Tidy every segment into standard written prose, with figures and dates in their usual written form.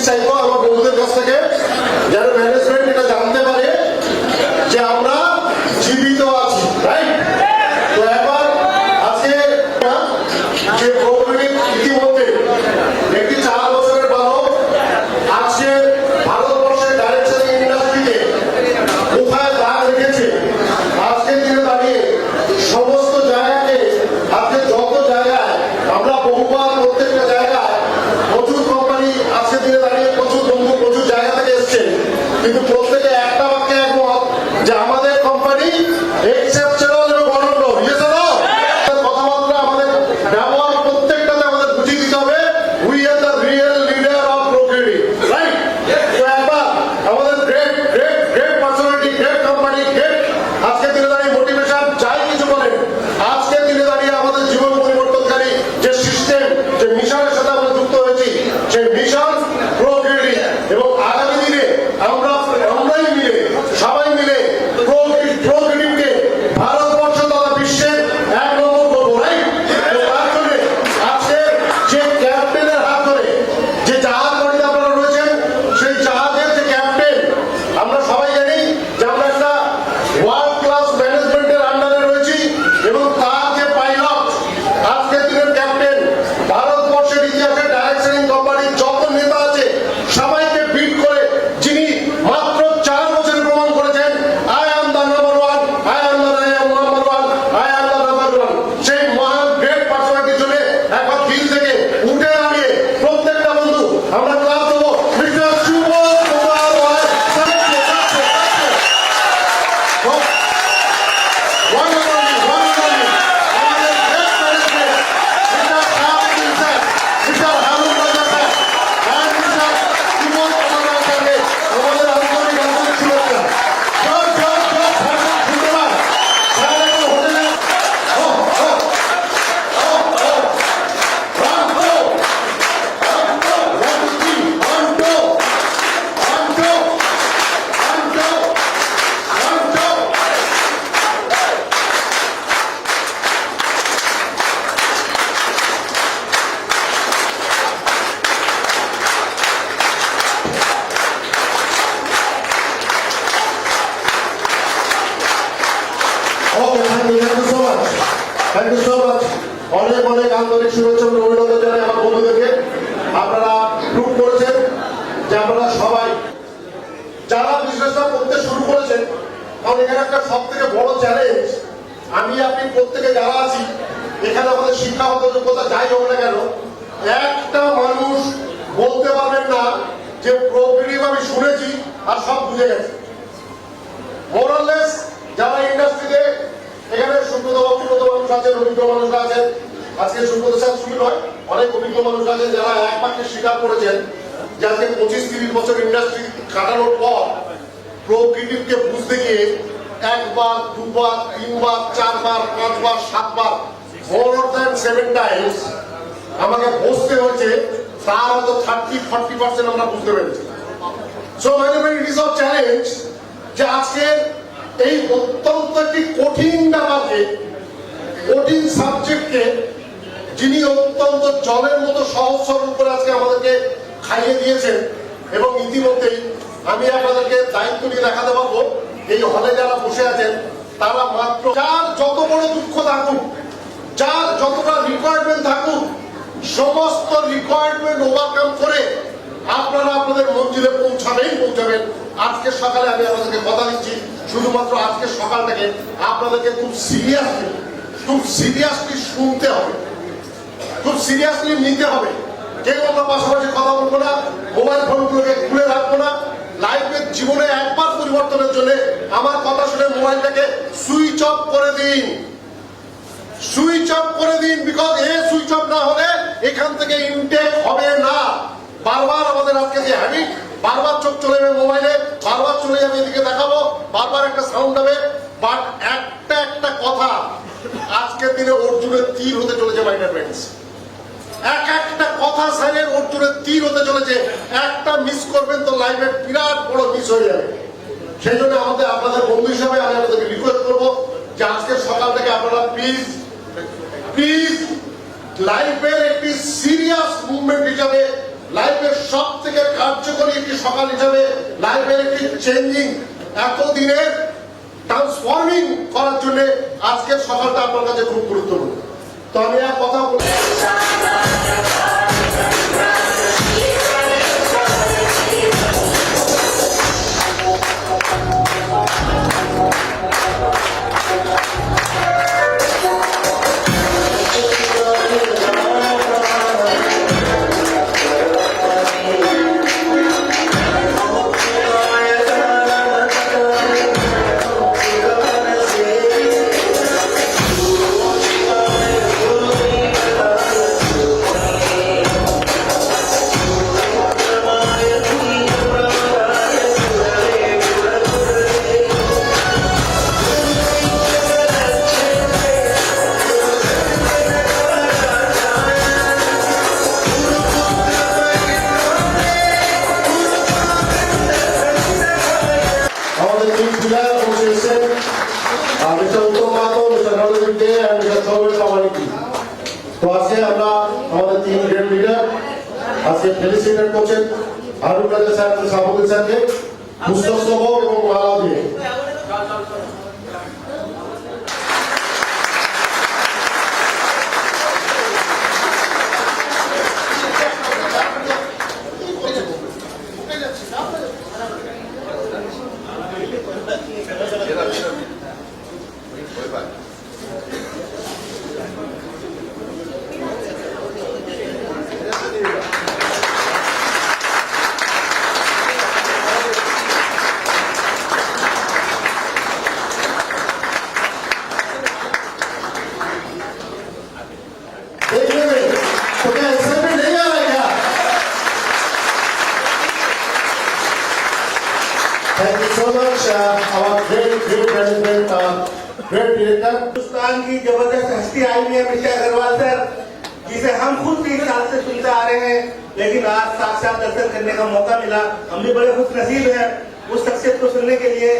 চাইবো আমার বন্ধুদের কাছ থেকে, যারা ম্যানেজমেন্ট এটা জানতে পারে যে আমরা জীবিত আছি, রাইট? তো এবার আজকে যে প্রোগ্রামিং ইতিমধ্যে একটি 4 বছরের বালক আজকে ভারতবর্ষের ডাইরেকশন ইন্ডাস্ট্রিতে কোথায় দাগ রেখেছে, আজকে দিনে দাঁড়িয়ে সমস্ত জায়গাকে, আজকে যত জায়গায় আমরা বহুবার প্রত্যেকটা জায়গায় প্রচুর কোম্পানি আজকে দিনে দাঁড়িয়ে প্রচুর বন্ধু প্রচুর জায়গা থেকে এসছে, কিন্তু প্রত্যেকে একটা বাক্যে একমত যে আমাদের কোম্পানি এক্সেপশনাল এবং অনন্য। কথাবার্তা আমাদের ব্যবহার প্রত্যেকটাতে আমাদের বুঝিয়ে দিতে হবে we are the real leader of prograding, right? তো একবার আমাদের great great great personality, great company, great আজকে দিনে দাঁড়িয়ে মোটিভেশন যাই কিছু বলেন, আজকে দিনে দাঁড়িয়ে আমাদের জীবন পরিবর্তনকারী যে সিস্টেম, যে মিশনের সাথে আমরা যুক্ত হয়েছি, সেই মিশন প্রোগ্রেডিং, এবং আগামী দিনে আমরাই মিলে সবাই মিলে প্রোগ্রেডিংকে ভারতবর্ষ তথা বিশ্বের 1 নম্বর করবো, রাইট? তো তার জন্য আজকে যে ক্যাপ্টেনের হাত ধরে যে জাহাজ গাড়িতে আপনারা রয়েছেন, সেই জাহাজের যে ক্যাপ্টেন, আমরা সবাই জানি যে আমরা একটা ওয়ার্ল্ড ক্লাস ম্যানেজমেন্টের আন্ডারে রয়েছি, এবং তার যে পাইলট আজকের দিনের ক্যাপ্টেন, ভারতবর্ষের ইতিহাসে ডাইরেকশন কোম্পানির যত নেতা আছে সবাইকে বিট করে যিনি মাত্র 4 বছরে প্রমাণ করেছেন I am the number one, I am the number one, I am the number one, সেই মহান গ্রেট পার্সোনালিটির জন্য একবার দিল থেকে উঠে দাঁড়িয়ে প্রত্যেকটা বন্ধু আমরা ক্লাস দেবো মিস্টার সুবোধ কুমার রায় স্যারকে। Thank you so much. অনেক অনেক আন্তরিক শুভেচ্ছা এবং অভিনন্দন জানাই আমার বন্ধুদেরকে। আপনারা প্রুভ করেছেন যে আপনারা সবাই যারা বিজনেসটা করতে শুরু করেছেন, কারণ এখানে একটা সব থেকে বড় চ্যালেঞ্জ, আমি আপনি প্রত্যেকে যারা আছি এখানে আমাদের শিক্ষাগত যোগ্যতা যাই হোক না কেন, একটা মানুষ বলতে পারবেন না যে প্রোগ্রেডিং আমি শুনেছি আর সব বুঝে গেছে। মোরাললেস যারা ইন্ডাস্ট্রিতে এখানে সুব্রত মানুষ আছেন, অভিজ্ঞ মানুষ আছেন, আজকে সুব্রত স্যার শুরু নয়, অনেক অভিজ্ঞ মানুষ আছেন যারা এক বাক্যে স্বীকার করেছেন যে আজকে 25-30 বছর ইন্ডাস্ট্রি কাটানোর পর প্রোগ্রেডিংকে বুঝতে গিয়ে 1 বার 2 বার 3 বার 4 বার 5 বার 7 বার মোর দ্যান 7 টাইমস আমাকে বসতে হয়েছে, তার হয়তো 30-40% আমরা বুঝতে পেরেছি। So management it is a challenge যে আজকে এই অত্যন্ত একটি কঠিন ব্যাপারকে, কঠিন সাবজেক্টকে যিনি অত্যন্ত জলের মতো সহজ সরল করে আজকে আমাদেরকে খাইয়ে দিয়েছেন, এবং ইতিমধ্যেই আমি আপনাদেরকে দায়িত্ব নিয়ে দেখাতে পারবো এই হলে যারা বসে আছেন তারা মাত্র যার যত বড় দুঃখ থাকুক, যার যতটা রিকোয়ারমেন্ট থাকুক, সমস্ত রিকোয়ারমেন্ট ওভারকাম করে আপনারা আপনাদের মঞ্জিলে পৌঁছাবেন। আজকে সকালে আমি আপনাদেরকে কথা দিচ্ছি, শুধুমাত্র আজকে সকালটাকে আপনাদেরকে খুব সিরিয়াসলি শুনতে হবে, খুব সিরিয়াসলি নিতে হবে। কেউ আমরা পাশাপাশি কথা বলবো না, মোবাইল ফোনগুলোকে খুলে রাখবো না। লাইফের জীবনে একবার পরিবর্তনের জন্য আমার কথা শুনে মোবাইলটাকে সুইচ অফ করে দিন, সুইচ অফ করে দিন। বিকজ সুইচ অফ না হলে এখান থেকে ইনটেক হবে না। বারবার আমাদের আজকে যে হ্যাবিট, বারবার চোখ চলে যাবে মোবাইলে, বারবার চলে যাবে এদিকে দেখাবো, বারবার একটা সাউন্ড হবে। বাট একটা কথা আজকের দিনে অর্জুনের তীর হতে চলেছে মাই ডিয়ার ফ্রেন্ডস। একটা কথা সাইলের অর্জুনের তীর হতে চলেছে, একটা মিস করবেন তো লাইফে বিরাট বড় মিস হয়ে যাবে। সেই জন্য আপনাদের বন্ধু হিসাবে আমি আপনাদেরকে রিকোয়েস্ট করবো যে আজকের সকাল থেকে আপনারা প্লিজ লাইফের একটি সিরিয়াস মুভমেন্ট হিসাবে লাইফের সব থেকে কার্যকরী একটি সকাল হিসাবে লাইফের একটি চেঞ্জিং এতদিনের ট্রান্সফর্মিং করার জন্য আজকের সকালটা আপনার কাছে খুব গুরুত্বপূর্ণ। তো আমি আর কথা বলছি তো আজকে আমরা আমাদের তিন গ্রেড লিডার আজকে ফেলিসিটেট করছেন হারুন রাজা স্যার, সাবুদ্দিন স্যারকে পুস্তক এবং মালা দিয়ে। Thank you so much, our great president, great director. Hindustan की जबरदस्त हस्ती आई हुई है मिस्टर अग्रवाल सर, जिसे हम खुद 3 साल से सुनते आ रहे हैं, लेकिन आज साक्षात दर्शन करने का मौका मिला। हम भी बड़े खुशनसीब हैं उस शख्सियत को सुनने के लिए।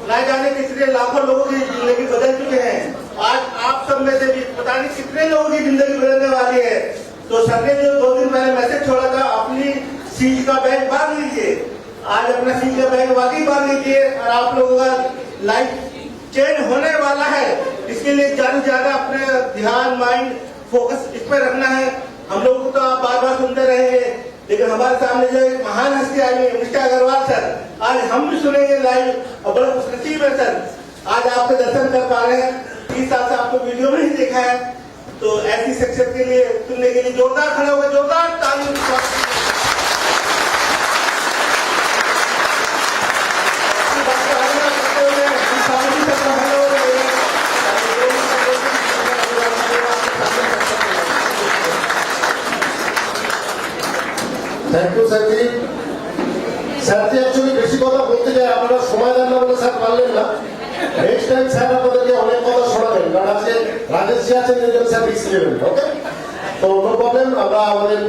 ना जाने कितने लाखों लोगों की जिंदगी बदल चुके हैं। आज आप सब में से भी पता नहीं कितने लोगों की जिंदगी बदलने वाली है। तो सर ने जो 2 दिन पहले मैसेज छोड़ा था, अपनी सीट का बैग बांध लीजिए। आज अपना सीट का बैग वाकई बांध लीजिए और आप लोगों का लाइफ चेंज होने वाला है। इसके लिए ज्यादा से ज्यादा अपने ध्यान, माइंड, फोकस इस पर रखना है। हम लोग को तो आप बार बार सुनते रहेंगे, लेकिन हमारे सामने जो एक महान हस्ती आई है मिस्टर अग्रवाल सर, आज हम भी सुनेंगे लाइव और बड़ा खुशनसीब है सर आज आपके दर्शन कर पा रहे हैं। 30 साल से आपको वीडियो में ही देखा है, तो ऐसी शख्सियत के लिए सुनने के लिए जोरदार खड़े हो गए, जोरदार ताली। থ্যাংক ইউ স্যারজি। স্যারজি অ্যাকচুয়ালি বেশি কথা বলতে চাই, আপনারা সময় দেন না বলে স্যার পারলেন না। নেক্সট টাইম স্যার আপনাদেরকে অনেক কথা শোনাবেন, কারণ আজকে রাজেশ জি আছেন, স্যার রিস্ক নেবেন। ওকে, তো নো প্রবলেম। আমরা আমাদের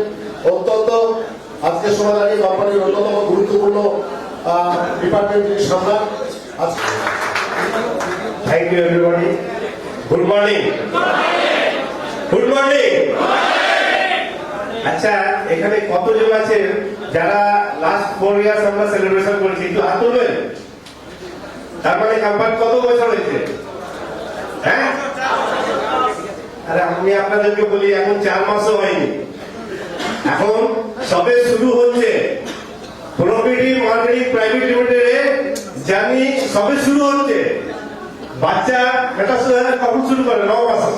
অত্যন্ত আজকে সময় দাঁড়িয়ে কোম্পানির অন্যতম গুরুত্বপূর্ণ ডিপার্টমেন্ট যিনি সামলান আজকে। Thank you everybody. Good morning. Good morning. আচ্ছা, এখানে কতজন আছেন যারা লাস্ট 4 ইয়ার্স আমরা সেলিব্রেশন করেছি? একটু হাত তুলবেন। তার মানে কোম্পানি কত বছর হয়েছে? হ্যাঁ, আরে আমি আপনাদেরকে বলি এখন 4 মাসও হয়নি, এখন সবে শুরু হচ্ছে। প্রফিটি মার্কেটিং প্রাইভেট লিমিটেডে জানি সবে শুরু হচ্ছে। বাচ্চা এটা কখন শুরু করে? 9 মাসে।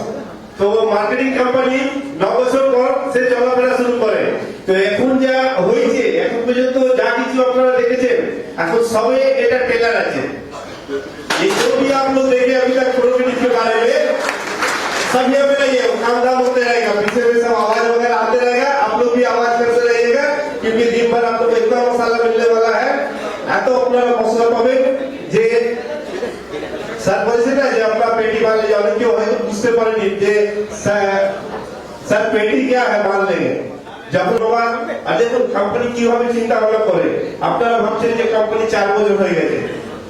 তো মার্কেটিং কোম্পানি 9 বছর পর সে চলাফেরা শুরু করে। তো এখন যা হয়েছে, এখন পর্যন্ত যা কিছু আপনারা দেখেছেন, এখন সবে এটা টেলার আছে। ये जो भी आप लोग देखे अभी तक प्रोफिट के बारे में, सब ये बताइए, काम धाम होते रहेगा, पीछे में सब आवाज वगैरह आते रहेगा, आप लोग भी आवाज करते रहिएगा, क्योंकि दिन भर आप लोग इतना मसाला मिलने वाला है। तो अपना मसला पावे যে স্যার বলছে না যে আপনার পেটি वाले जाने क्यों है, तो বুঝতে পারেনি যে স্যার পেটি क्या है मान लेंगे। যখন দেখুন কোম্পানি কিভাবে চিন্তা ভাবনা করে। আপনারা ভাবছেন যে কোম্পানি 4 বছর হয়ে গেছে,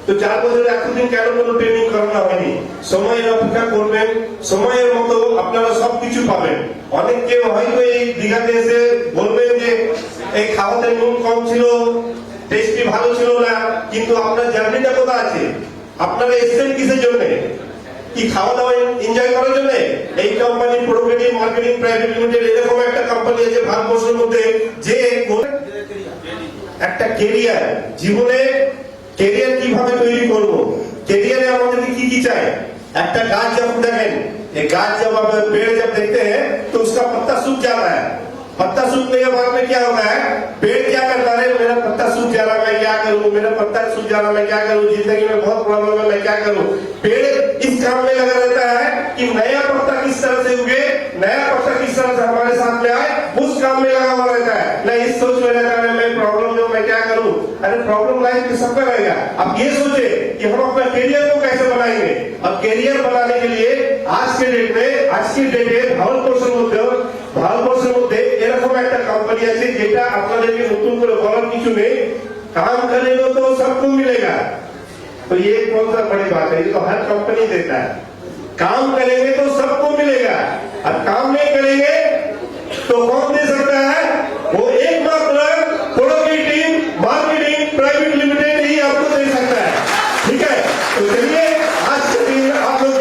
তো 4 বছরে এতদিন কেন কোনো ট্রেনিং করানো হয়নি? সময়ের অপেক্ষা করবেন, সময়ের মতো আপনারা সবকিছু পাবেন। অনেকে হয়তো এই দীঘাতে এসে বলবেন যে এই খাওয়াতে নুন কম ছিল, টেস্টি ভালো ছিল না, কিন্তু আপনার জার্নিটা কোথায় আছে? আপনারা এসেছেন কিসের জন্য? কি খাওয়া দাওয়া এনজয় করার জন্য? এই কোম্পানি প্রোগ্রেটিভ মার্কেটিং প্রাইভেট লিমিটেড এরকম একটা কোম্পানি আছে ভারতবর্ষের মধ্যে, যে একটা কেরিয়ার, জীবনে কেরিয়ার কিভাবে তৈরি করব, কেরিয়ারে আমাদের কি কি চাই। একটা गाछ जब देखें, ये गाछ जब आप पेड़ जब देखते हैं तो उसका पत्ता सूख जाता है। पत्ता सूखने के बाद में क्या होता है? पेड़ क्या करता है? मेरा पत्ता सूख जा रहा, मैं क्या करूं? मेरा पत्ता सूख जा रहा, मैं क्या करूं? जिंदगी में बहुत प्रॉब्लम है, मैं क्या करूं? पेड़ इस काम में लगा रहता है कि नया पत्ता किस तरह से उगे, नया पत्ता किस तरह से हमारे साथ में आए, उस काम में लगा हुआ रहता है। न इस सोच में रहता है मैं प्रॉब्लम जो मैं क्या करूं। अरे प्रॉब्लम लाइफ में सबका रहेगा। अब ये सोचे कि हम अपना कैरियर को कैसे बनाएंगे। अब कैरियर बनाने के लिए आज की डेটে ভারতবর্ষের মধ্যে এরকম একটা কোম্পানি আছে যেটা আপনাদেরকে নতুন করে বলার কিছু নেই। काम करेंगे तो सबको मिलेगा। तो ये कौन सा बड़ी बात है? ये तो हर कंपनी देता है। काम करेंगे तो सबको मिलेगा, और काम नहीं करेंगे तो कौन दे सकता है? वो एकमात्र प्रोडक्टिव मार्केटिंग प्राइवेट लिमिटेड ही आपको दे सकता है। ठीक है, तो चलिए आज के दिन आप लोग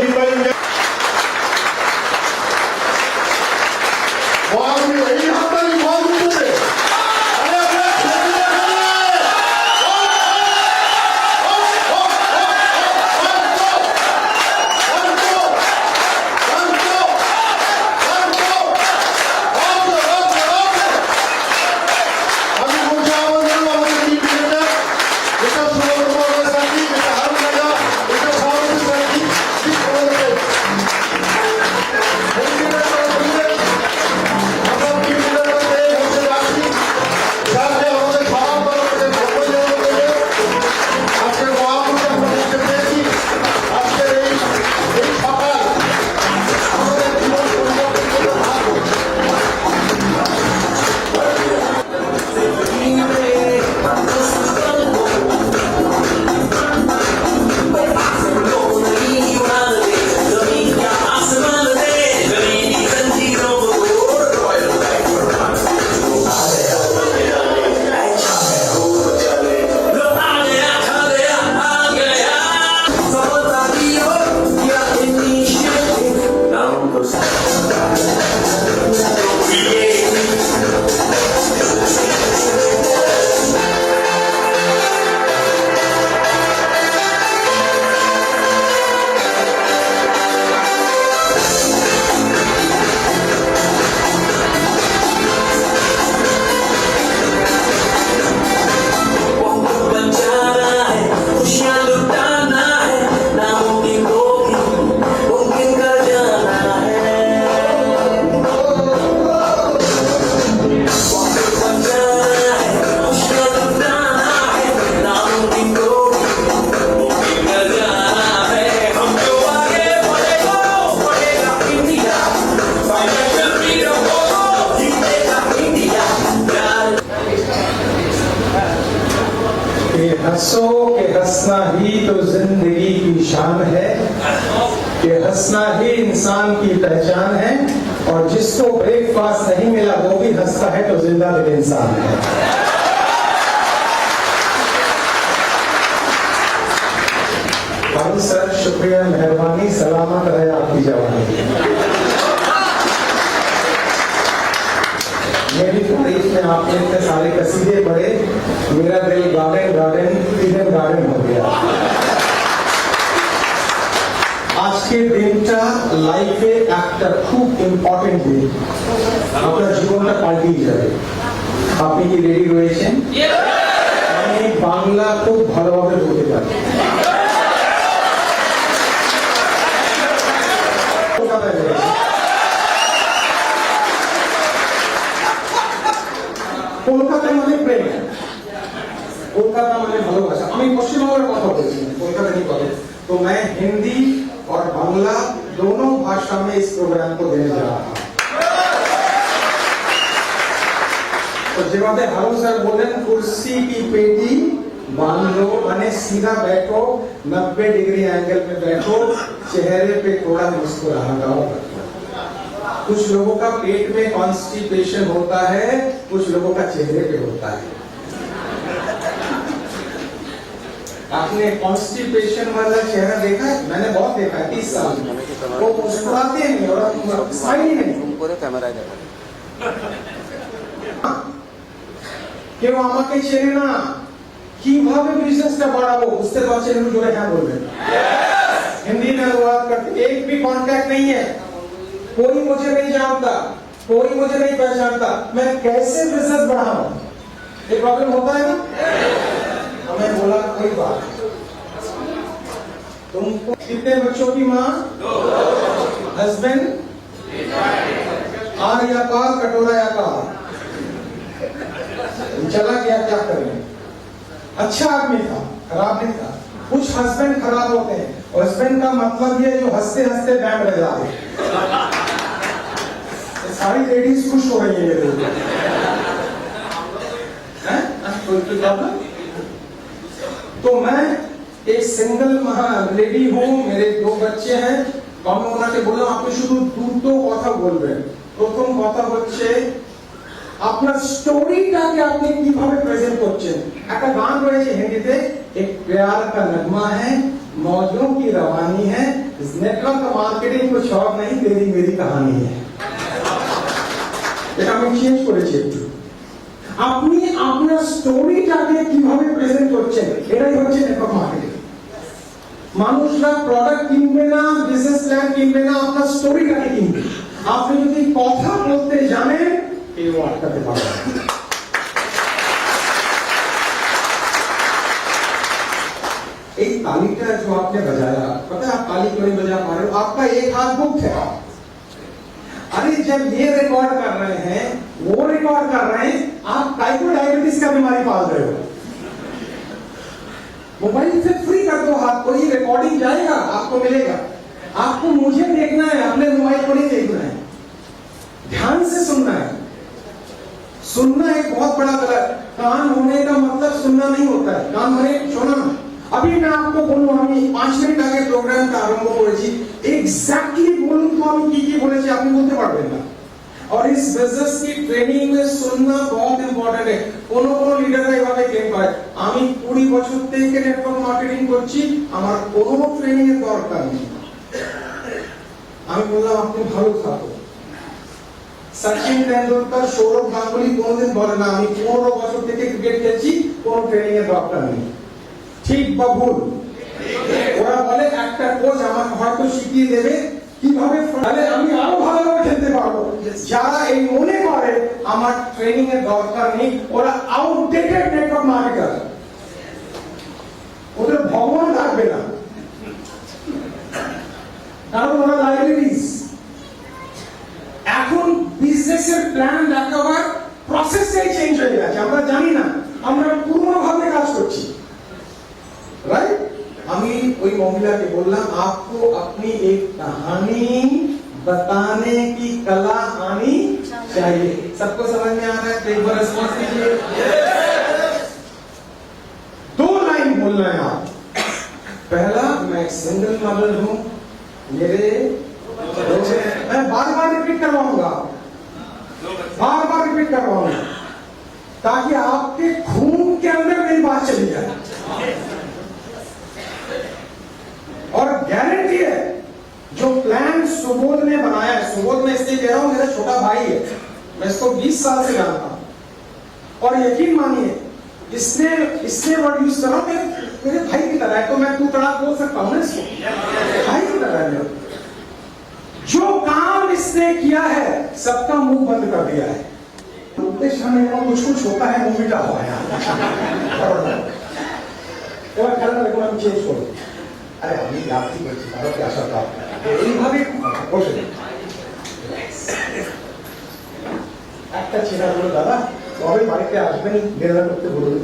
हंसो कि हंसना ही तो जिंदगी की शान है, कि हंसना ही इंसान की पहचान है, और जिसको ब्रेकफास्ट नहीं मिला वो भी हंसता है तो जिंदा दिल इंसान है। हम सर शुक्रिया, मेहरबानी, सलामत रहे आपकी जवानी। मेरी तारीफ में आपने इतने सारे कसीदे पढ़े, मेरा दिल गार्डन हो गया। আজকের দিনটা লাইফে একটা খুব ইম্পর্টেন্ট দিন, আপনার জীবনটা পাল্টিয়ে যাবে। আপনি কি রেডি রয়েছেন? আমি বাংলা খুব ভালোভাবে বলতে পারি। কলকাতা মানে প্রেম, কলকাতা মানে ভালোবাসা। আমি পশ্চিমবঙ্গের কথা বলছি, কলকাতা की बात। तो मैं हिंदी और बांग्ला दोनों भाषा में इस प्रोग्राम को देने जा रहा हूं। तो যেভাবে হারুন স্যার বলেন, কুর্সি কি পেটি बांध लो, माने सीधा बैठो, 90 डिग्री एंगल में बैठो, चेहरे पे थोड़ा मुस्कुराहट रखो। कुछ लोगों का पेट में कॉन्स्टिपेशन होता है, कुछ लोगों का चेहरे पे होता है। आपने कॉन्स्टिपेशन वाला चेहरा देखा है? मैंने बहुत देखा है 30 साल में। वो मुस्कुराते नहीं और स्माइल नहीं। কেউ আমাকে চেনে না, কিভাবে বিজনেসটা বাড়াবো বুঝতে পারছেন? একটু জোরে হ্যাঁ বলবেন। हिंदी में अनुवाद करते, एक भी कांटेक्ट नहीं है, कोई मुझे नहीं जानता, कोई मुझे नहीं पहचानता, मैं कैसे बिजनेस बढ़ाऊं? ये प्रॉब्लम होता है ना? हमें बोला कोई बात, तुमको कितने बच्चों की माँ? हस्बैंड? आर या पार, कटोरा या पार? चला गया, क्या करें? अच्छा आदमी था, खराब नहीं था। कुछ हस्बैंड खराब होते हैं, और हस्बैंड का मतलब ये जो हंसते हंसते बैंड बजा रहे। सारी लेडीज खुश हो रही है ये लोग, हैं? कोई प्रॉब्लम? तो मैं एक सिंगल लेडी हूँ, मेरे 2 बच्चे हैं। আমি ওনাকে বললাম আপনি শুধু দুটো কথা বলবেন। প্রথম কথা হচ্ছে আপনার স্টোরিটাকে আপনি কিভাবে প্রেজেন্ট করছেন। একটা গান রয়েছে হিন্দিতে, एक प्यार का नगमा है, मौजों की रवानी है, नेटवर्क मार्केटिंग कुछ और नहीं, तेरी मेरी कहानी है। এটা আমি চেঞ্জ করেছি একটু। আপনি আপনার স্টোরিটাকে কিভাবে প্রেজেন্ট করছেন, এটাই হচ্ছে নেটওয়ার্ক মার্কেটিং। মানুষরা প্রোডাক্ট কিনবে না, বিজনেস প্ল্যান কিনবে না, আপনার স্টোরিটাকে কিনবে। আপনি যদি কথা বলতে জানেন, কেউ আটকাতে পারবে না। एक ताली का जो आपने बजाया, पता है आप ताली क्यों नहीं बजा पा रहे हो? आपका एक हाथ बुक है। अरे जब ये रिकॉर्ड कर रहे हैं, वो रिकॉर्ड कर रहे हैं, आप टाइप 2 डायबिटीज का बीमारी पाल रहे हो। मोबाइल से फ्री कर दो हाथ को, ये रिकॉर्डिंग जाएगा, आपको मिलेगा। आपको मुझे देखना है, अपने मोबाइल को नहीं देखना है, ध्यान से सुनना है। सुनना एक बहुत बड़ा गलत, कान होने का मतलब सुनना नहीं होता है, कान होने सुनना। अभी मैं आपको बोलूं, আমি 5 মিনিট আগে প্রোগ্রামটা আরম্ভ করেছি, এক্স্যাক্টলি বলুন তো আমি কি কি বলেছি, আপনি বলতে পারবেন না। और इस बिजनेस की ट्रेनिंग में सुनना बहुत इंपॉर्टेंट है। কোনো কোনো লিডাররা এভাবে ক্লেম করে আমি 20 বছর থেকে নেটওয়ার্ক মার্কেটিং করছি, আমার কোনো ট্রেনিং এর দরকার নেই। আমি বললাম আপনি ভালো থাকো। সচিন তেন্ডুলকর, সৌরভ গাঙ্গুলি কোনোদিন বলে না আমি 15 বছর থেকে ক্রিকেট খেলছি, কোনো ট্রেনিং এর দরকার নেই। ঠিক বা ভুল? ওরা বলে একটা কোচ আমাকে হয়তো শিখিয়ে দেবে কিভাবে, তাহলে আমি আরো ভালোভাবে খেলতে পারবো। যারা এই মনে করে আমার ট্রেনিং এর দরকার নেই, ওরা আউটডেটেড নেটওয়ার্ক মার্কেটার, ওদের ভগবান লাগবে না, কারণ ওরা লাইব্রেরিজ। এখন বিজনেসের প্ল্যান দেখাবার প্রসেসটাই চেঞ্জ হয়ে গেছে, আমরা জানি না, আমরা পুরনো ভাবে কাজ করছি, राइट? আমি ওই মহিলাকে বললাম आपको अपनी एक कहानी बताने की कला आनी चाहिए। सबको समझ में आ रहा है? एक बार रिस्पॉन्स कीजिए। 2 लाइन बोलना है आप। पहला, मैं एक सिंगल मदर हूं, मेरे मैं बार बार रिपीट करवाऊंगा, बार बार रिपीट करवाऊंगा, ताकि आपके खून के अंदर मेरी बात चली जाए। और गारंटी है जो प्लान सुबोध ने बनाया है, सुबोध मैं इसलिए कह रहा हूं, मेरा छोटा भाई है, मैं इसको 20 साल से जानता हूं, और यकीन मानिए इसने वर्ड यूज करा मेरे भाई की तरह है, तो मैं तू तड़ाक बोल सकता हूं ना इसको, भाई की तरह है। जो काम इसने किया है सबका मुंह बंद कर दिया है। कुछ कुछ होता है मुंह मिटा हुआ है। चेंज करो। আরে আমি রাত্রি করছি, তারও কি আশা পাব এইভাবে বসে একটা ছেলে বলে দাদা কবে বাড়িতে আসবেন, ডিনার করতে বলুন।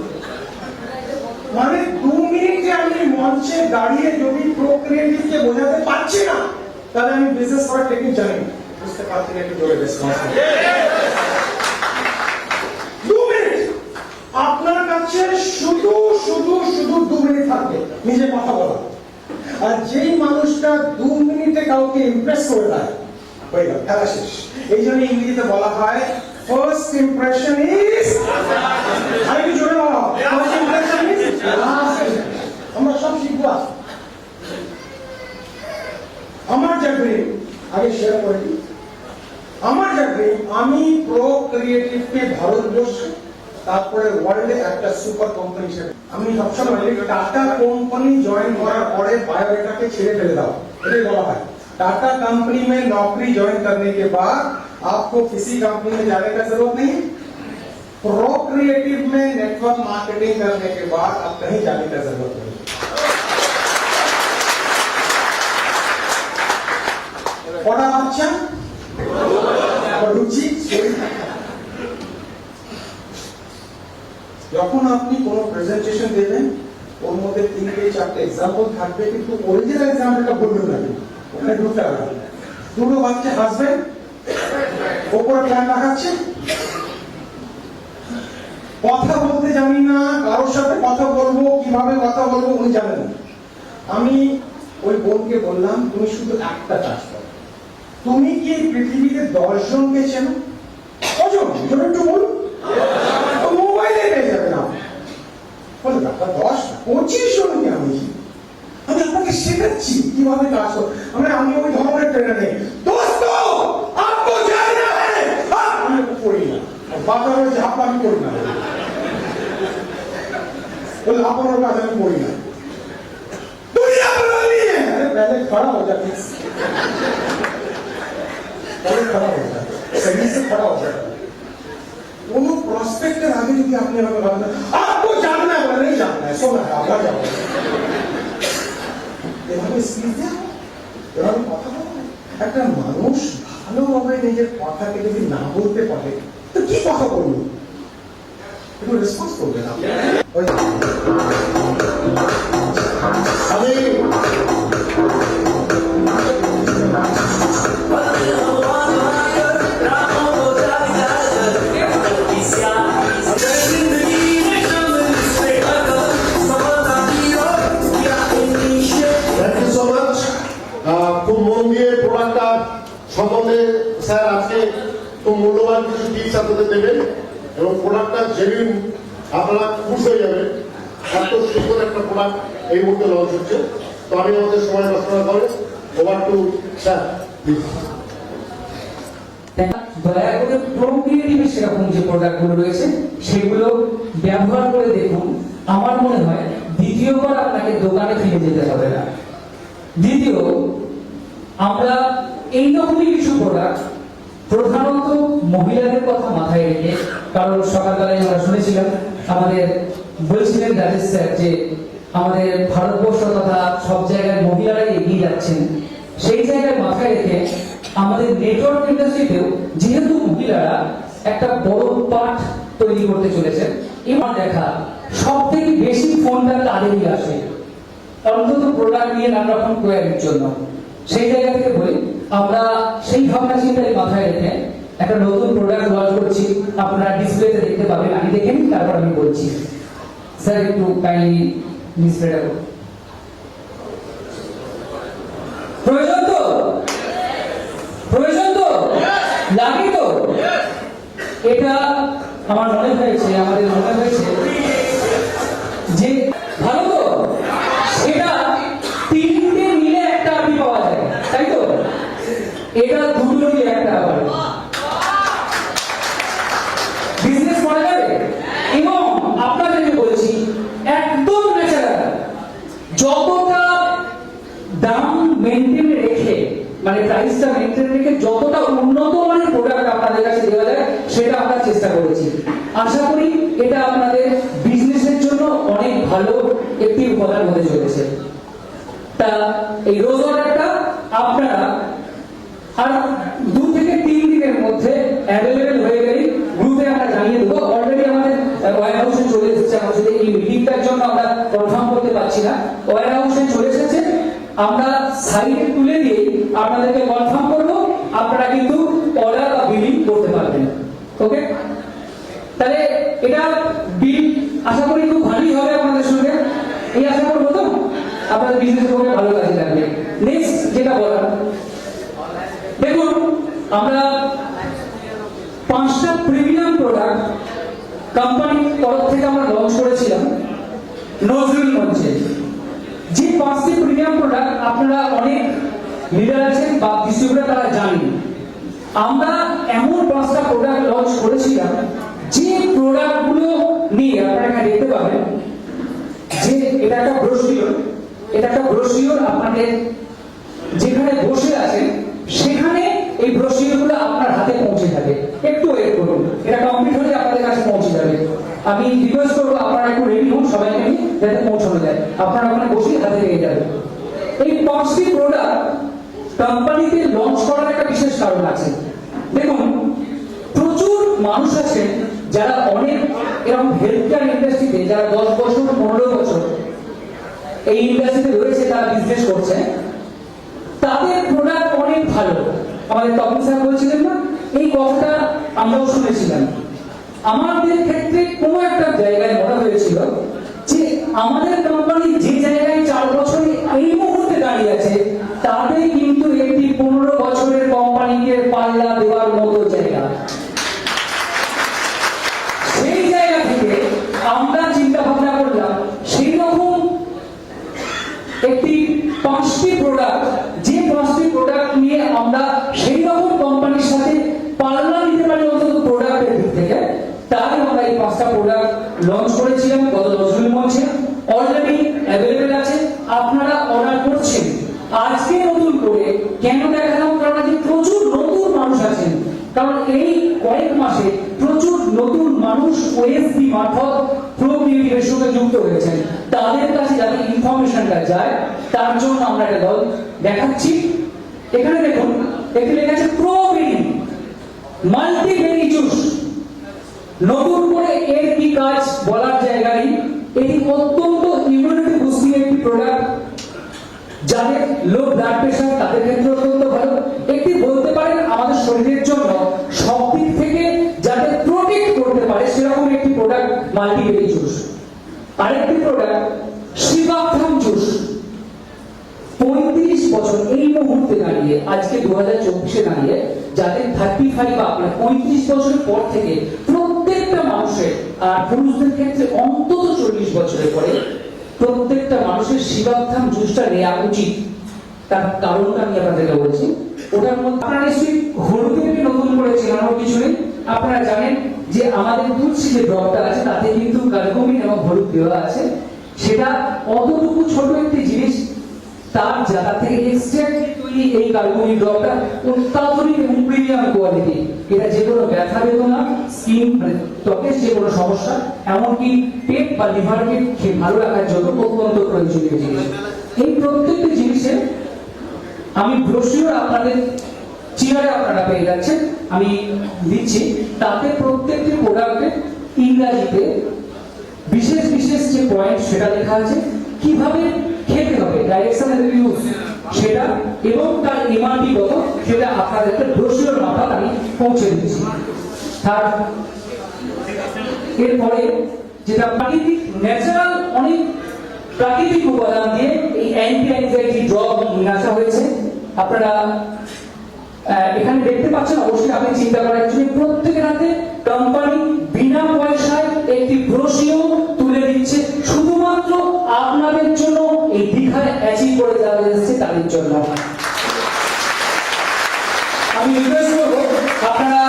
মানে 2 মিনিটে আমি মঞ্চে দাঁড়িয়ে যদি প্রোক্রিয়েটিভকে বোঝাতে পারছি না, তাহলে আমি বিজনেস করার টেকনিক জানি না। বুঝতে পারছেন? একটু জোরে রেসপন্স। 2 মিনিট আপনার কাছে শুধু শুধু শুধু 2 মিনিট থাকবে নিজে কথা বলা। আর যেই মানুষটা 2 মিনিটে কাউকে ইমপ্রেস করে দেয়, হয়ে গেল, খেলা শেষ। এই জন্য ইংরেজিতে বলা হয় ফার্স্ট ইমপ্রেশন ইজ, আর একটু জোরে বলো, ফার্স্ট ইমপ্রেশন ইজ লাস্ট। আমরা সব শিখবো। আমার যা ড্রিম, আগে শেয়ার করে দিই। আমার যা ড্রিম, আমি প্রো ক্রিয়েটিভকে ভারতবর্ষে তারপরে ওয়ার্ল্ডে একটা সুপার কোম্পানি হিসেবে, আমি সবসময় বলি টাটা কোম্পানি জয়েন করার পরে বায়োডাটাকে ছেড়ে ফেলে দাও, এটাই বলা হয়। टाटा कंपनी में नौकरी ज्वाइन करने के बाद आपको किसी कंपनी में जाने का जरूरत नहीं। प्रो क्रिएटिव में नेटवर्क मार्केटिंग करने के बाद अब कहीं जाने का जरूरत नहीं। पढ़ा अच्छा रुचि, যখন আপনি কোনো প্রেজেন্টেশন দেবেন ওর মধ্যে 3-4 এক্সাম্পল থাকবে, কিন্তু অরিজিনাল এক্সাম্পলটা বলবেন না, ওখানে ঢুকতে হবে। দুটো বাচ্চা হাসবেন, ওপরে প্ল্যান দেখাচ্ছে, কথা বলতে জানি না, কারোর সাথে কথা বলবো, কিভাবে কথা বলবো উনি জানেন না। আমি ওই বোনকে বললাম, তুমি শুধু একটা কাজ করো, তুমি কি এই পৃথিবীতে 10 জনকে চেনো? কজন? একটু বলুন। মোবাইলে পেয়ে যাবে না, বলে 10-25 জনকে আমি আপনাকে শেখাচ্ছি কিভাবে কাজ করো। আমি ওই ধরনের ট্রেনার নেই। দোস্ত আপকো জানা হ্যায়, আমি করি না, বাজারে ঝাপ আমি করি না, বলে আপনার কাজ আমি করি না। দুনিয়া বদলি হ্যায়, पहले खड़ा हो जा, पहले खड़ा हो जा, सही से खड़ा हो जा। কোনো প্রসপেক্টের আগে যদি আপনি আমাকে বলেন আপকো জাননা है, नहीं जानना है, सोना है, आगे जाओ, এভাবে স্কিল দেওয়া, এভাবে কথা বলা। একটা মানুষ ভালোভাবে নিজের কথাকে যদি না বলতে পারে তো কি কথা বলবো? একটু রেসপন্স করবেন আপনি। আমি খুব মন দিয়ে প্রোডাক্টটা সম্বন্ধে স্যার আজকে খুব মূল্যবান কিছু টিপস আপনাদের দেবেন এবং প্রোডাক্টটা জেনুইন, আপনারা খুশ হয়ে যাবেন। এত সুন্দর একটা প্রোডাক্ট এই মুহূর্তে লঞ্চ হচ্ছে। তো আমি আমাদের সময় নষ্ট না করে ওভার টু স্যার প্লিজ। দয়া করে প্রো ক্রিয়েটিভের সেরকম যে প্রোডাক্টগুলো রয়েছে সেগুলো ব্যবহার করে দেখুন। আমার মনে হয় দ্বিতীয়বার আপনাকে দোকানে ফিরে যেতে হবে না। দ্বিতীয়, আমরা এইরকমই কিছু প্রোডাক্ট প্রধানত মহিলাদের কথা মাথায় রেখে, কারণ সকালবেলায় আমরা শুনেছিলাম আমাদের বলছিলেন রাজেশ স্যার যে আমাদের ভারতবর্ষ তথা সব জায়গায় মহিলারাই এগিয়ে যাচ্ছেন, সেই জায়গায় মাথায় রেখে আমাদের নেটওয়ার্ক ইন্ডাস্ট্রিতেও যেহেতু মহিলারা একটা বড় পার্ট তৈরি করতে চলেছেন, এবং দেখা সব থেকে বেশি ফোনটা তাদেরই আসে অন্তত প্রোডাক্ট নিয়ে নানা রকম কোয়ারির জন্য। সেই জায়গা থেকে বলি আমরা সেই ভাবনা চিন্তায় মাথায় রেখে একটা নতুন প্রোডাক্ট লঞ্চ করছি। আপনারা ডিসপ্লেতে দেখতে পাবেন, আমি দেখে নিন তারপর আমি বলছি। স্যার একটু কাইন্ডলি ডিসপ্লেটা করুন। প্রয়োজন তো, প্রয়োজন তো, লাগে তো। এটা আমার মনে হয়েছে, আমাদের মনে হয়েছে যে ভালো তো, সেটা 3টে মিলে একটা আপনি পাওয়া যায়, তাই তো? এটা 2টো মিলে একটা আবার বিজনেস করা যাবে। এবং আপনাদেরকে বলছি একদম ন্যাচারাল, যতটা দাম মেনটেন রেখে, মানে প্রাইসটা মেনটেন রেখে যতটা উন্নত মানের প্রোডাক্ট আপনাদের কাছে দেওয়া যায় সেটা আমরা চেষ্টা করেছি। আশা করি এটা আপনাদের বিজনেসের জন্য অনেক ভালো একটি উপাদান হতে চলেছে। তা এই রোজ অর্ডারটা আপনারা আর 2 থেকে 3 দিনের মধ্যে অ্যাভেলেবেল হয়ে গেলেই গ্রুপে আমরা জানিয়ে দেবো। অলরেডি আমাদের ওয়্যার হাউসে চলে এসেছে, আমার সাথে এই মিটিংটার জন্য আমরা কনফার্ম করতে পারছি না, ওয়্যার হাউসে চলে এসেছে। আমরা সাইটে তুলে দিয়ে আপনাদেরকে কনফার্ম করবো, আপনারা কিন্তু অর্ডার বা বিলিং করতে পারবেন। ওকে, তাহলে এটা বিল আশা করি খুব ভালোই হবে আপনাদের সঙ্গে। আপনাদের বিজনেস করতে ভালো কাজে লাগবে। নেক্সট যেটা বলার, দেখুন আমরা 5টা প্রিমিয়াম প্রোডাক্ট কোম্পানির তরফ থেকে আমরা লঞ্চ করেছিলাম নজরুল মঞ্চে। যে 5টি প্রিমিয়াম প্রোডাক্ট আপনারা অনেক লিডার আছেন বা ডিস্ট্রিবিউটর তারা জানেন। আমরা এমন 5টা প্রোডাক্ট লঞ্চ করেছিলাম যে প্রোডাক্টগুলো নিয়ে আপনারা এখানে দেখতে পাবেন যে এটা একটা ব্রোশিওর, আপনাদের যেখানে বসে আছেন সেখানে এই ব্রোশিওরগুলো আপনার হাতে পৌঁছে যাবে। একটু ওয়েট করুন, এটা কমপ্লিট হলে আপনাদের কাছে পৌঁছে যাবে। আমি রিকোয়েস্ট করবো আপনারা একটু রেডি হন, সবাইকে নিয়ে যাতে পৌঁছানো যায়, আপনারা ওখানে বসে হাতে পেয়ে যাবেন। এই 5টি প্রোডাক্ট কোম্পানিতে লঞ্চ করার একটা বিশেষ কারণ আছে। দেখুন প্রচুর মানুষ আছেন যারা অনেক এরকম হেলথ কেয়ার ইন্ডাস্ট্রিতে, যারা 10 বছর 15 বছর এই ইন্ডাস্ট্রিতে রয়েছে, তারা বিজনেস করছে, তাদের প্রোডাক্ট অনেক ভালো। আমাদের তপন স্যার বলছিলেন না, এই কথাটা আমরাও শুনেছিলাম। আমাদের ক্ষেত্রে কোনো একটা জায়গায় মনে হয়েছিল যে আমাদের কোম্পানি যে জায়গায় 4 বছরে এই মুহূর্তে দাঁড়িয়ে আছে, তাতে কিন্তু একটি 15 বছরের কোম্পানিকে পাল্লা দেওয়ার মতো জায়গা। সেই জায়গা থেকে আমরা চিন্তা ভাবনা করলাম সেই রকম একটি 5টি প্রোডাক্ট, যে 5টি প্রোডাক্ট নিয়ে আমরা সেই রকম কোম্পানির সাথে পাল্লা দিতে পারি অন্তত প্রোডাক্টের দিক থেকে, তাই আমরা এই 5টা প্রোডাক্ট লঞ্চ করেছিলাম গত নজরুল মঞ্চে। অলরেডি অ্যাভেলেবেল আছে, আপনারা অর্ডার করছেন। আজকে নতুন করে কেন দেখালাম, কারণ আজকে প্রচুর নতুন মানুষ আছেন, কারণ এই কয়েক মাসে প্রচুর নতুন মানুষ ওএসডি মারফত প্রো ক্রিয়েটিভের সঙ্গে যুক্ত হয়েছেন। তাদের কাছে যাতে ইনফরমেশনটা যায় তার জন্য আমরা একটা দল দেখাচ্ছি। এখানে দেখুন একটি লেখা আছে প্রোবেরি মাল্টিবেরি জুস। নতুন করে এর কি কাজ বলার জায়গা নেই, এটি অত্যন্ত ইমিউনিটি বুস্টিং একটি প্রোডাক্ট। যাদের লো ব্লাড প্রেশার তাদের ক্ষেত্রে অত্যন্ত ভালো। একটি বলতে পারেন আমাদের শরীরের জন্য সব দিক থেকে যাতে প্রোটেক্ট করতে পারে সেরকম একটি প্রোডাক্ট মাল্টিবেরি জুস। আরেকটি প্রোডাক্ট শিবাথম জুস। 35 বছর এই মুহূর্তে দাঁড়িয়ে, আজকে 2024-এ দাঁড়িয়ে, যাদের 35 আপ, 35 বছরের পর থেকে প্রত্যেকটা মানুষের, আর পুরুষদের ক্ষেত্রে অন্তত 40 বছরের পরে প্রত্যেকটা মানুষের শিবাথম জুসটা নেওয়া উচিত। তার কারণটা আমি আপনাদেরকে বলছি। ওটার মধ্যে আপনারা নিশ্চয়ই হলুদের নতুন করে চেনানো কিছু নেই। আপনারা জানেন যে আমাদের তুলসী যে ড্রপটা আছে তাতে কিন্তু কার্কুমিন এবং হলুদ দেওয়া আছে। সেটা অতটুকু ছোট একটি জিনিস, তার জায়গা থেকে এক্সট্রাক্ট তৈরি এই কার্কুমিন ড্রপটা অত্যাধুনিক এবং প্রিমিয়াম কোয়ালিটি। এটা যে কোনো ব্যথা বেদনা, স্কিন মানে ত্বকের যে কোনো সমস্যা, এমনকি পেট বা লিভারকে ভালো রাখার জন্য অত্যন্ত প্রয়োজনীয় জিনিস। এই প্রত্যেকটি জিনিসের আমি ব্রোশিওর আপনাদের চেয়ারে আপনারা পেয়ে যাচ্ছেন, আমি দিচ্ছি। তাতে প্রত্যেকটি প্রোডাক্টে ইংরাজিতে বিশেষ বিশেষ যে পয়েন্ট সেটা লেখা আছে, কিভাবে খেতে হবে, ডাইরেকশনাল ইউজ সেটা, এবং তার এমআরপি কত সেটা আপনাদেরকে ব্রোশিওর মারফত আমি পৌঁছে দিচ্ছি। তার এরপরে যেটা প্রাকৃতিক ন্যাচারাল অনেক প্রাকৃতিক উপাদান দিয়ে এই অ্যান্টি অ্যাংজাইটি ড্রপ নাচা হয়েছে। আপনারা এখানে দেখতে পাচ্ছেন, অবশ্যই আপনি চিন্তা করার জন্য প্রত্যেকের হাতে কোম্পানি বিনা পয়সায় একটি ব্রোশিওর তুলে দিচ্ছে, শুধুমাত্র আপনাদের জন্য, এই দীঘায় অ্যাচিভ করে যারা এসেছে তাদের জন্য। আমি রিকোয়েস্ট করবো আপনারা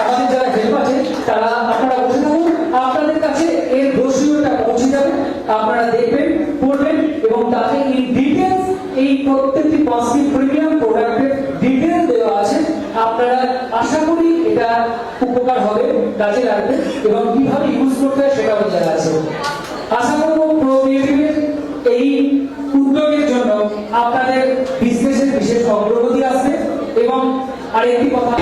আমাদের যারা হেল্প আছে তারা আপনারা বসে থাকুন, আপনাদের কাছে এর ব্রোশিওরটা পৌঁছে যাবে, আপনারা দেখবেন, পড়বেন, এবং তাতে এই ডিটেলস, এই প্রত্যেকটি 5টি প্রিমিয়াম প্রোডাক্টের ডিটেল দেওয়া আছে। আপনারা আশা করি এটা উপকার হবে, কাজে লাগবে, এবং কিভাবে ইউজ করতে হয় সেটাও জানা আছে। আশা করব প্রো ক্রিয়েটিভের এই উদ্যোগের জন্য আপনাদের বিজনেসের বিশেষ অগ্রগতি আসবে। এবং আরেকটি কথা,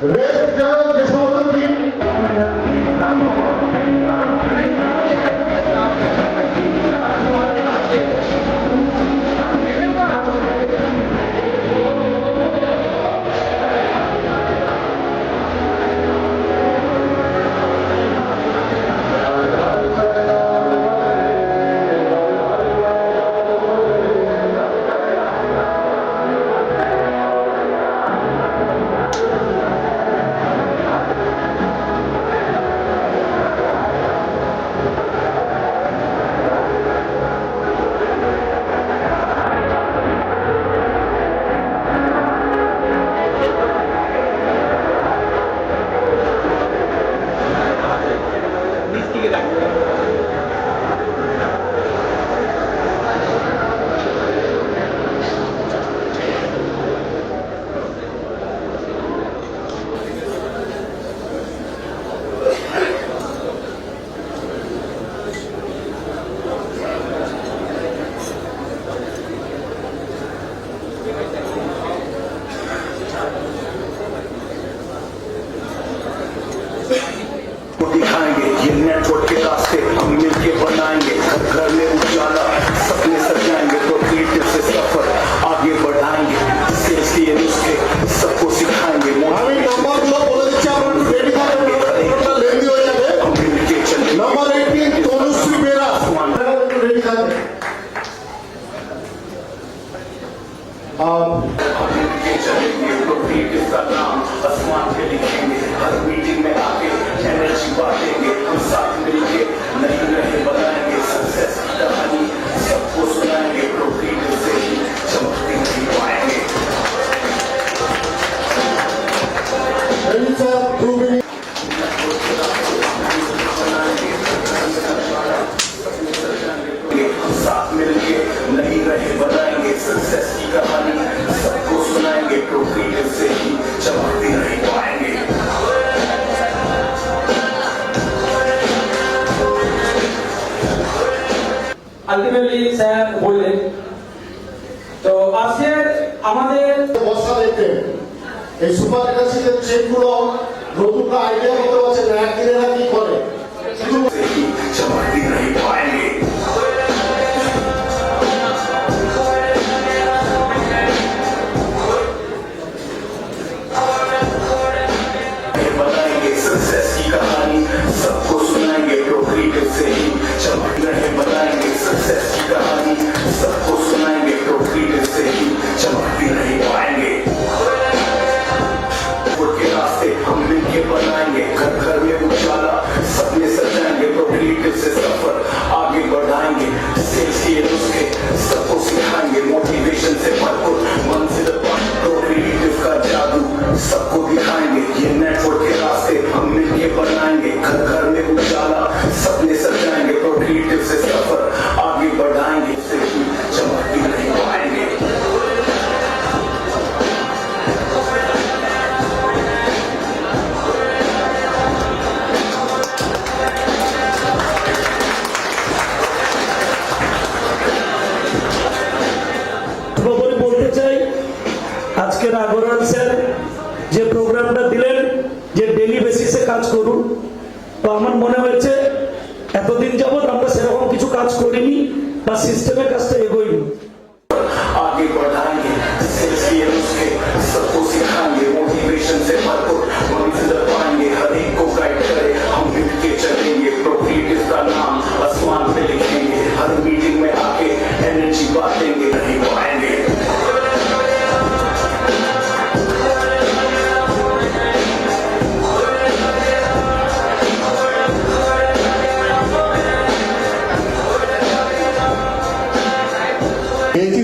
রেস্ট যারা যে সমস্ত টিম दिखाएंगे ये नेटवर्क के रास्ते हम मिलके बनाएंगे घर घर में उजाला सपने सजाएंगे तो क्रिएटिव से सफर आगे बढ़ाएंगे सेल्स के नुस्खे सबको सिखाएंगे আমি নাম্বারগুলো বলে দিচ্ছি, আপনারা রেডি থাকেন, নাম্বারটা লেন্দি হয়ে যাবে। हम मिलके चले নাম্বার 18 তনুশ্রী বেরা, আপনারা একটু রেডি থাকেন। हम मिलके चलेंगे तो क्रिएटिव का नाम आसमान पे लिखेंगे हर मीटिंग में आके एनर्जी बांटेंगे हम साथ मिलके नहीं रहे बनाएंगे सक्सेस की कहानी सबको सुनाएंगे तो क्रिएटिव से ही चमकती नहीं पाएंगे রেডি স্যার, 2 মিনিট। हम साथ मिलके नहीं रहे बनाएंगे सक्सेस की कहानी सबको सुनाएंगे तो क्रिएटिव से ही चमकती नहीं पाएंगे আলটিমেটলি স্যার বললেন তো আজকে আমাদের বস্তা দেখতেন, এই সুপার এনার্জির চেকগুলো নতুন আইডিয়া করতে পারছেন না, একদিনেরা কি করে শুধু से ही चमकती नहीं पाएंगे बनाएंगे सक्सेस की कहानी सबको सुनाएंगे तो क्रिएटिव से ही चमक रहे बनाएंगे सक्सेस की कहानी सबको सुनाएंगे तो क्रिएटिव से ही चमकती नहीं पाएंगे के रास्ते हम मिलके बनाएंगे घर घर में उजाला सपने सजाएंगे तो क्रिएटिव से सफर आगे बढ़ाएंगे सेल्स के नुस्खे सबको सिखाएंगे मोटिवेशन से भरपूर मंजिल पर तो क्रिएटिव का जादू सबको दिखाएंगे ये नेटवर्क के रास्ते हम मिलके बनाएंगे घर घर में उजाला सपने सजाएंगे तो क्रिएटिव से सफर आगे बढ़ाएंगे से ही चमकती नहीं पाएंगे খবরে বলতে চাই আজকের আগরওয়াল স্যার যে প্রোগ্রামটা দিলেন যে ডেলি বেসিসে কাজ করুন, তো আমার মনে হয়েছে এতদিন যাবৎ আমরা সেরকম কিছু কাজ করিনি বা সিস্টেমের কাজটা এগোইনি। आगे बढ़ाएंगे सेल्स के नुस्खे सबको सिखाएंगे मोटिवेशन से भरपूर मंजिल पाएंगे हर एक को गाइड करे हम मिलके चलेंगे तो क्रिएटिव का नाम आसमान पे लिखेंगे हर मीटिंग में आके एनर्जी बांटेंगे नहीं पाएंगे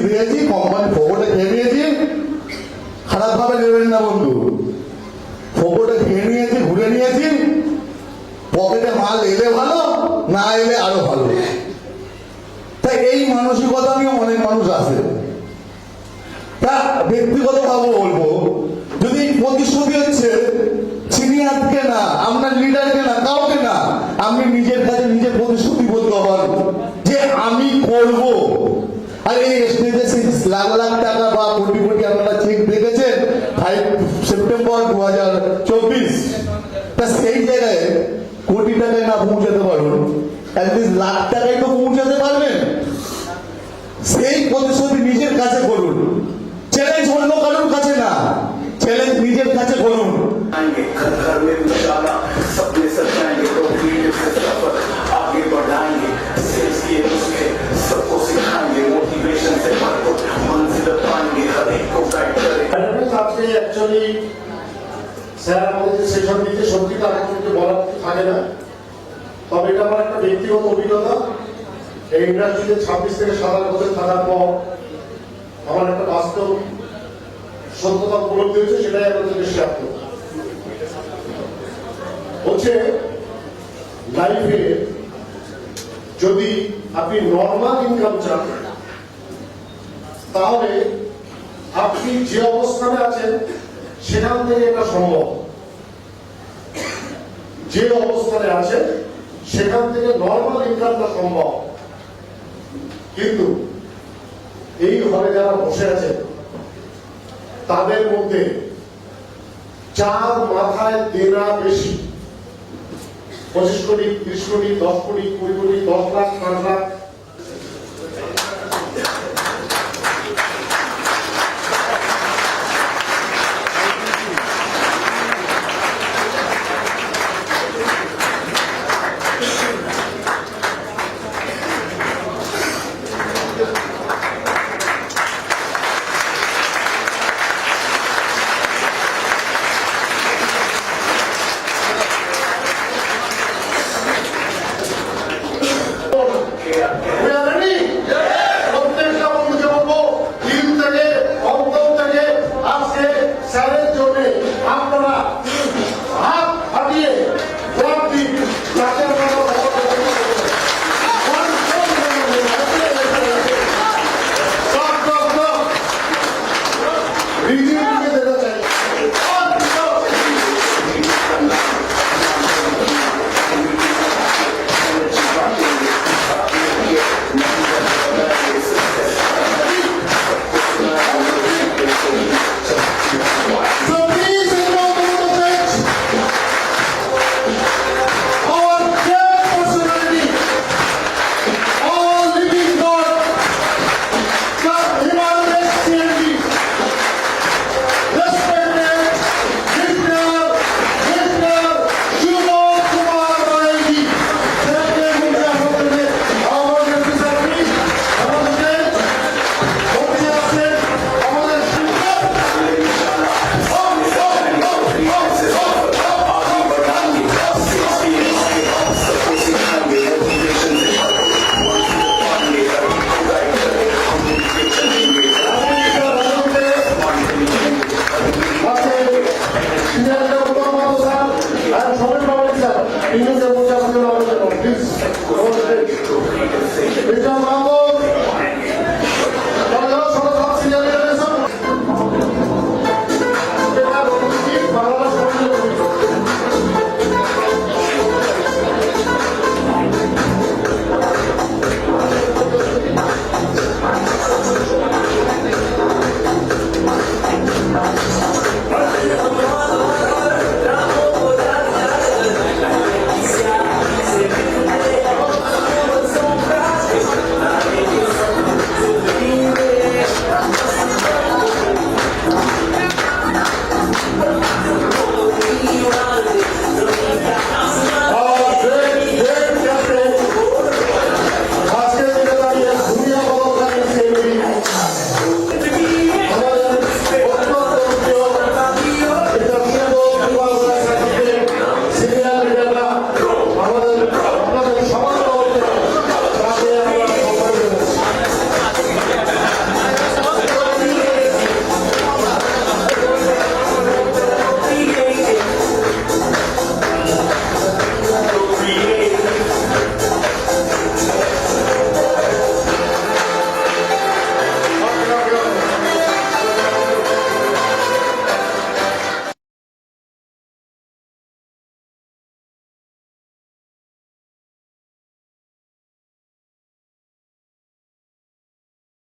দিয়েছি কোম্পানি ফোকোটা খেয়ে নিয়েছি, খারাপ ভাবে নেবেন না বন্ধু, ফোকোটা খেয়ে নিয়েছি, ঘুরে নিয়েছি, পকেটে মাল এলে ভালো, না এলে আরো ভালো। তাই এই মানসিকতা নিয়ে অনেক মানুষ আছে। তা ব্যক্তিগত ভাবে বলবো, যদি প্রতিশ্রুতি হচ্ছে সিনিয়রকে না, আপনার লিডারকে না, কাউকে না, আপনি নিজের কাছে নিজের প্রতিশ্রুতিবদ্ধ হন যে আমি করব। আর এই স্টেজে লাখ লাখ টাকা বা কোটি কোটি আপনারা চেক দেখেছেন 5 সেপ্টেম্বর 2000 2024 তা সেই জায়গায় কোটি টাকায় না পৌঁছাতে পারুন অ্যাটলিস্ট লাখ টাকায় তো পৌঁছাতে পারবেন। সেই প্রতিশ্রুতি নিজের কাছে করুন, চ্যালেঞ্জ অন্য কারোর কাছে না, চ্যালেঞ্জ নিজের কাছে করুন। आएंगे घर घर में उजाला सपने सजाएंगे प्रोग्रेसिव से सफर आगे बढ़ाएंगे सेल्स के नुस्खे सबको सिखाएंगे मोटिवेशन से भरपूर मंजिल पाएंगे हर एक को गाइड करें আজকে অ্যাকচুয়ালি স্যার আমাদের যে সেশন দিতে সত্যি তার কিন্তু বলার কিছু থাকে না, তবে এটা আমার একটা ব্যক্তিগত অভিজ্ঞতা। এই ইন্ডাস্ট্রিতে 26 থেকে 27 বছর থাকার পর আমার একটা বাস্তব সত্যতা উপলব্ধি হয়েছে, সেটাই আপনাদের শেয়ার করব। হচ্ছে লাইফে যদি আপনি নর্মাল ইনকাম চান তাহলে আপনি যে অবস্থানে আছেন সেখান থেকে এটা সম্ভব। যে অবস্থানে আছেন সেখান থেকে নর্মাল ইনকামটা সম্ভব, কিন্তু এই ঘরে যারা বসে আছেন তাদের মধ্যে যার মাথায় দেনা বেশি, 25 কোটি, 30 কোটি, 10 কোটি, 20 কোটি, 10 লাখ, 5 লাখ, প্রত্যেকটা বন্ধুকে বলবো দিন থেকে অন্তর থেকে আজকে স্যারের জন্য আপনারা হাত ফাটিয়ে ভোট দিন, যাতে আপনারা রিভিউ দিতে যেতে চাই। So please welcome to the stage our great personality, all living God, the Himalaya CMD, respected Mr. Shubham Kumar Banerjee. Sirke mujhe hamare our representative, hamare bhoti ache, hamare shikar Gracias.